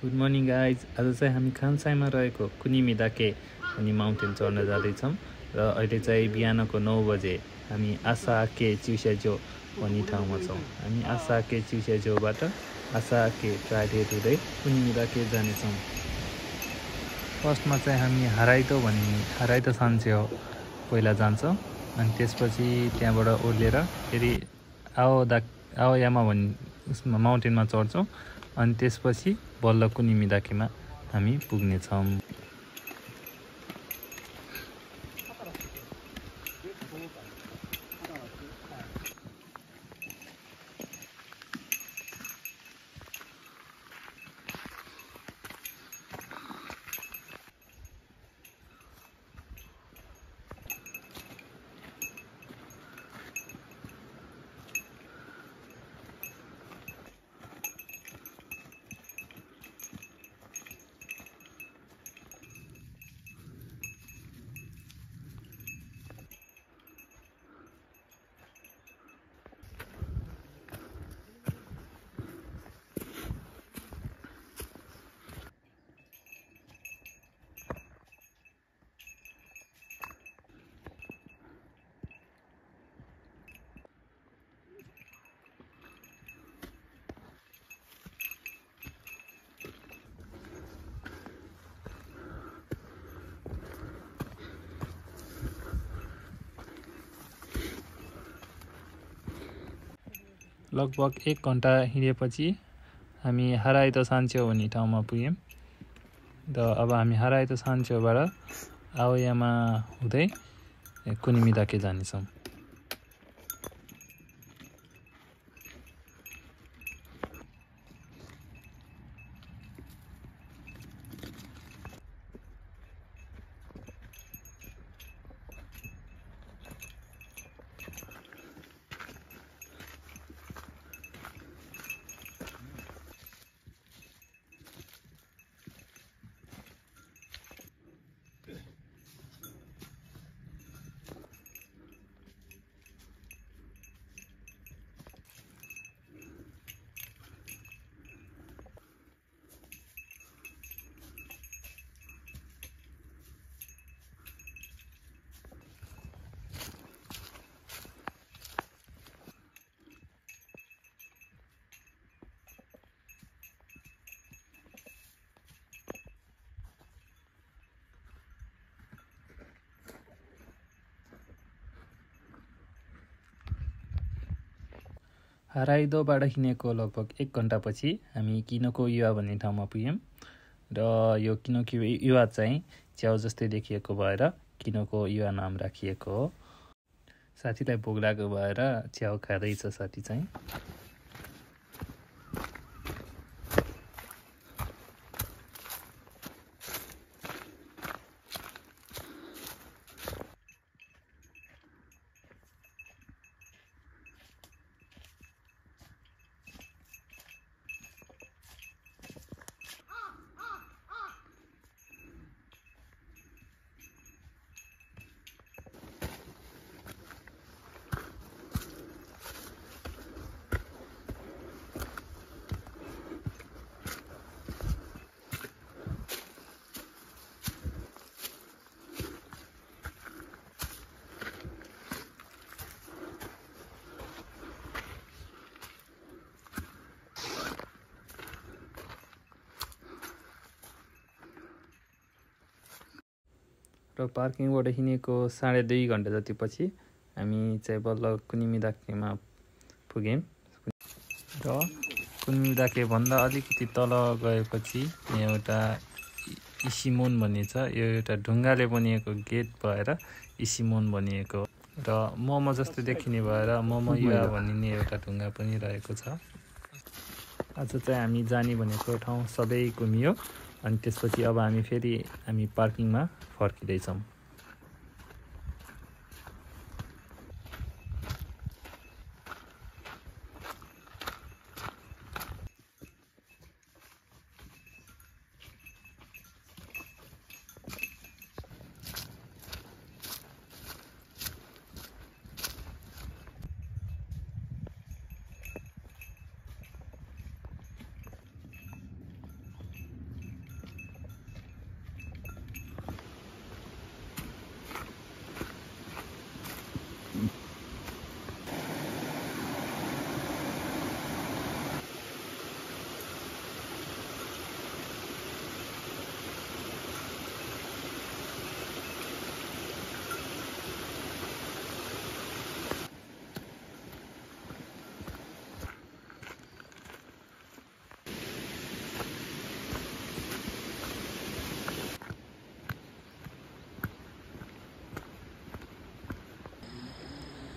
Good morning guys. आज चाहिँ हामी खानसाईमा रहेको कुनिमिदाके अनि माउन्टेन चढ्न जाँदैछौँ र अहिले चाहिँ बिहानको 9 बजे हामी आसाके चिउस्याजो भन्ने ठाउँमा छौँ। हामी आसाके चिउस्याजोबाट आसाके ट्राइडेट हुँदै कुनिमिदाके जानेछौँ। फर्स्टमा चाहिँ हामी हाराइतो सान्सेओ पहिला जान्छौँ अनि त्यसपछि त्यहाँबाट ओर्लेर फेरि आओयामा भन्ने उसमा माउन्टेनमा चढ्छौँ अनि त्यसपछि बल्ल कुनिमिदाकेमा हामी पुग्नेछौँ। लगभग 1 घन्टा हिँडेपछि हामी हाराइतो सान्सेओ भन्ने ठाउँमा पुग्यौँ र अब हामी हाराइतो सान्सेओबाट आओयामा हुँदै कुनिमिदाके जानेछौँ। हाराइदोबाट हिँडेको लगभग 1 घन्टापछि हामी किनोको-युवा भन्ने ठाउँमा पुग्यौँ र यो किनोको-युवा चाहिँ च्याउ जस्तै देखिएको भएर किनोको-युवा नाम राखिएको हो। साथीलाई भोक लागेको भएर च्याउ खाँदैछ साथी चाहिँ। र पार्किङबाट हिँडेको 2.5 घन्टा जति पछि हामी चाहिँ बल्ल कुनिमिदाकेमा पुग्यौँ र कुनिमिदाकेभन्दा अलिकति तल गएपछि यहाँ एउटा इसिमोन भन्ने छ। यो एउटा ढुङ्गाले बनिएको गेट भएर इसिमोन बनिएको र मोमो जस्तो देखिने भएर मोमो-युवा भनिने एउटा ढुङ्गा पनि रहेको छ। आज चाहिँ हामी जाने भनेको ठाउँ सबै घुमियो अनि त्यसपछि अब हामी पार्किङमा फर्किँदैछौँ।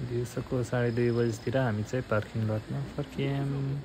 दिउँसोको 2:30 बजीतिर हामी चाहिँ पार्किङ लटमा फर्कियौँ।